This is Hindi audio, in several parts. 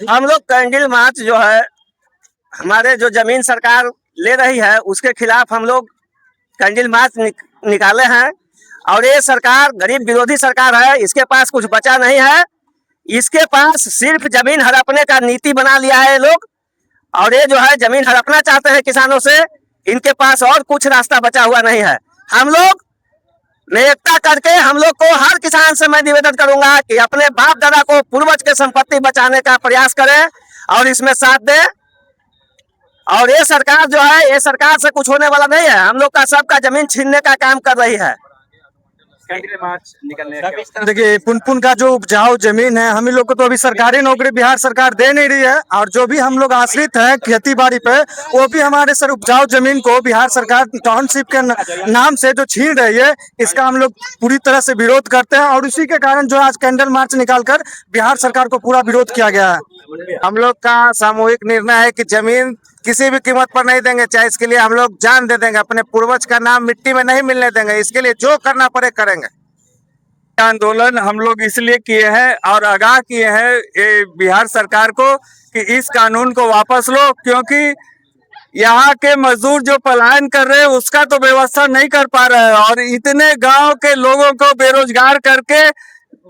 हम लोग कैंडल मार्च जो है, हमारे जो जमीन सरकार ले रही है उसके खिलाफ हम लोग कैंडल मार्च निकाले हैं। और ये सरकार गरीब विरोधी सरकार है, इसके पास कुछ बचा नहीं है। इसके पास सिर्फ जमीन हड़पने का नीति बना लिया है ये लोग। और ये जो है जमीन हड़पना चाहते हैं किसानों से, इनके पास और कुछ रास्ता बचा हुआ नहीं है। हम लोग ने एकता करके हम लोग को हर किसान से मैं निवेदन करूंगा कि अपने बाप दादा को पूर्वज के संपत्ति बचाने का प्रयास करें और इसमें साथ दें। और ये सरकार जो है, ये सरकार से कुछ होने वाला नहीं है। हम लोग का सबका जमीन छीनने का काम कर रही है। देखिए, पुनपुन का जो उपजाऊ जमीन है, हम लोग को तो अभी सरकारी नौकरी बिहार सरकार दे नहीं रही है। और जो भी हम लोग आश्रित हैं खेती बाड़ी पे, वो भी हमारे सर उपजाऊ जमीन को बिहार सरकार टाउनशिप के नाम से जो छीन रही है, इसका हम लोग पूरी तरह से विरोध करते हैं। और इसी के कारण जो आज कैंडल मार्च निकालकर बिहार सरकार को पूरा विरोध किया गया है। हम लोग का सामूहिक निर्णय है कि जमीन किसी भी कीमत पर नहीं देंगे, चाहे इसके लिए हम लोग जान दे देंगे। अपने पूर्वज का नाम मिट्टी में नहीं मिलने देंगे। इसके लिए जो करना पड़े करेंगे। आंदोलन हम लोग इसलिए किए हैं और आगाह किए हैं ये बिहार सरकार को कि इस कानून को वापस लो, क्योंकि यहाँ के मजदूर जो पलायन कर रहे हैं उसका तो व्यवस्था नहीं कर पा रहे हैं। और इतने गांव के लोगों को बेरोजगार करके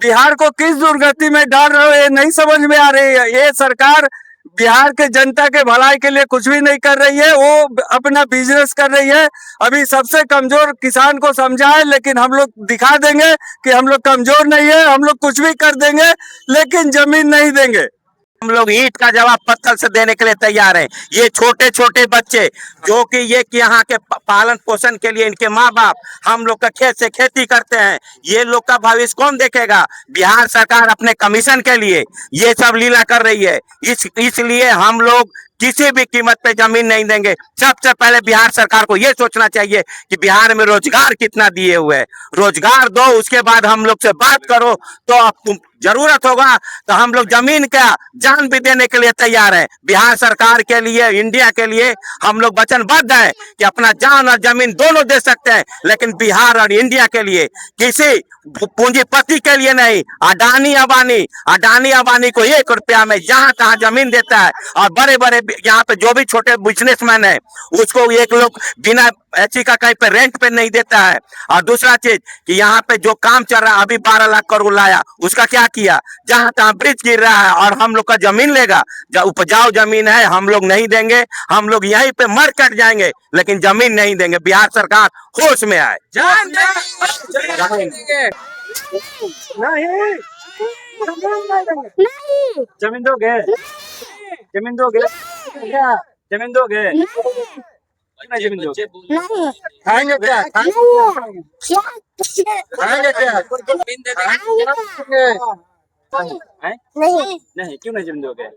बिहार को किस दुर्गति में डाल रहे हो, ये नहीं समझ में आ रही है। ये सरकार बिहार के जनता के भलाई के लिए कुछ भी नहीं कर रही है, वो अपना बिजनेस कर रही है। अभी सबसे कमजोर किसान को समझा है, लेकिन हम लोग दिखा देंगे कि हम लोग कमजोर नहीं है। हम लोग कुछ भी कर देंगे, लेकिन जमीन नहीं देंगे। हम लोग ईंट का जवाब पत्थर से देने के लिए तैयार हैं। ये छोटे छोटे बच्चे जो कि ये कि यहाँ के पालन पोषण के लिए इनके माँ बाप हम लोग का खेत से खेती करते हैं, ये लोग का भविष्य कौन देखेगा? बिहार सरकार अपने कमीशन के लिए ये सब लीला कर रही है। इसलिए हम लोग किसी भी कीमत पे जमीन नहीं देंगे। सबसे पहले बिहार सरकार को ये सोचना चाहिए कि बिहार में रोजगार कितना दिए हुए है, रोजगार दो, उसके बाद हम लोग से बात करो। तो अब जरूरत होगा तो हम लोग जमीन का जान भी देने के लिए तैयार है। बिहार सरकार के लिए, इंडिया के लिए हम लोग वचनबद्ध हैं कि अपना जान और जमीन दोनों दे सकते हैं, लेकिन बिहार और इंडिया के लिए, किसी पूंजीपति के लिए नहीं। अडानी अंबानी को 1 रुपया में जहां तहां जमीन देता है। और बड़े बड़े यहाँ पे जो भी छोटे बिजनेसमैन है उसको एक लोग बिना ऐसी का कहीं पे रेंट पे नहीं देता है। और दूसरा चीज कि यहाँ पे जो काम चल रहा है, अभी 12 लाख करोड़ लाया, उसका क्या किया? जहां तहां ब्रिज गिर रहा है और हम लोग का जमीन लेगा। जो उपजाऊ जमीन है हम लोग नहीं देंगे। हम लोग यहीं पे मर कट जाएंगे, लेकिन जमीन नहीं देंगे। बिहार सरकार होश में आए। जमीन दोगे? जमीन दोगे? जमीन दोगे? नहीं जमीन दोगे? खाएंगे क्या? खाएंगे क्या? नहीं, क्यों नहीं जमीन दोगे?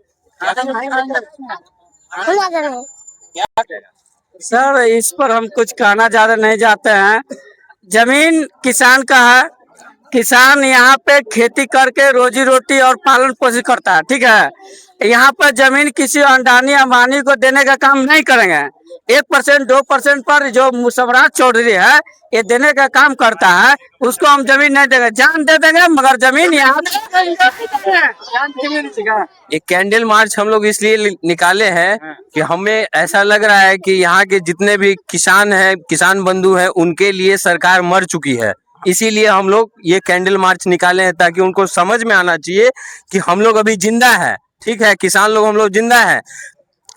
सर, इस पर हम कुछ कहना ज्यादा नहीं चाहते हैं। जमीन किसान का है। किसान यहाँ पे खेती करके रोजी रोटी और पालन पोषण करता है, ठीक है। यहाँ पर जमीन किसी अडानी अंबानी को देने का काम नहीं करेंगे। 1% 2% पर जो मुसवराज चौधरी है ये देने का काम करता है, उसको हम जमीन नहीं देंगे। जान दे देंगे, मगर जमीन यहाँ ये कैंडल मार्च हम लोग इसलिए निकाले हैं कि हमें ऐसा लग रहा है कि यहाँ के जितने भी किसान हैं, किसान बंधु हैं, उनके लिए सरकार मर चुकी है। इसीलिए हम लोग ये कैंडल मार्च निकाले हैं, ताकि उनको समझ में आना चाहिए कि हम लोग अभी जिंदा है, ठीक है। किसान लोग, हम लोग जिंदा है।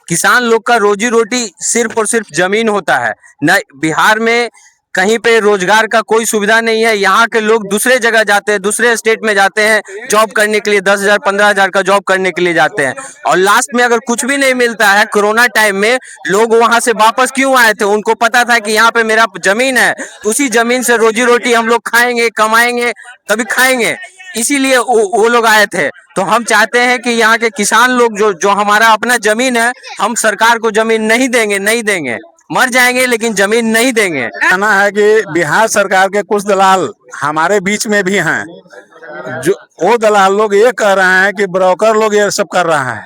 किसान लोग का रोजी रोटी सिर्फ और सिर्फ जमीन होता है। न बिहार में कहीं पे रोजगार का कोई सुविधा नहीं है। यहाँ के लोग दूसरे जगह जाते हैं, दूसरे स्टेट में जाते हैं जॉब करने के लिए, 10,000 15,000 का जॉब करने के लिए जाते हैं। और लास्ट में अगर कुछ भी नहीं मिलता है, कोरोना टाइम में लोग वहां से वापस क्यों आए थे? उनको पता था कि यहाँ पे मेरा जमीन है, उसी जमीन से रोजी रोटी हम लोग खाएंगे, कमाएंगे, तभी खाएंगे। इसीलिए वो लोग आए थे। तो हम चाहते हैं कि यहाँ के किसान लोग जो हमारा अपना जमीन है, हम सरकार को जमीन नहीं देंगे। मर जाएंगे, लेकिन जमीन नहीं देंगे। कहना है कि बिहार सरकार के कुछ दलाल हमारे बीच में भी हैं। जो वो दलाल लोग ये कह रहे हैं कि ब्रोकर लोग ये सब कर रहे हैं।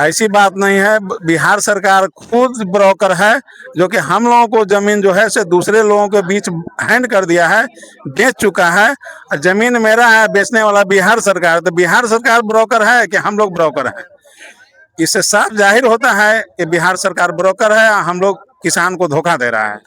ऐसी बात नहीं है। बिहार सरकार खुद ब्रोकर है, जो कि हम लोगों को जमीन जो है से दूसरे लोगों के बीच हैंड कर दिया है, बेच चुका है। और जमीन मेरा है, बेचने वाला बिहार सरकार। तो बिहार सरकार ब्रोकर है कि हम लोग ब्रोकर हैं? इससे साफ जाहिर होता है कि बिहार सरकार ब्रोकर है, हम लोग किसान को धोखा दे रहा है।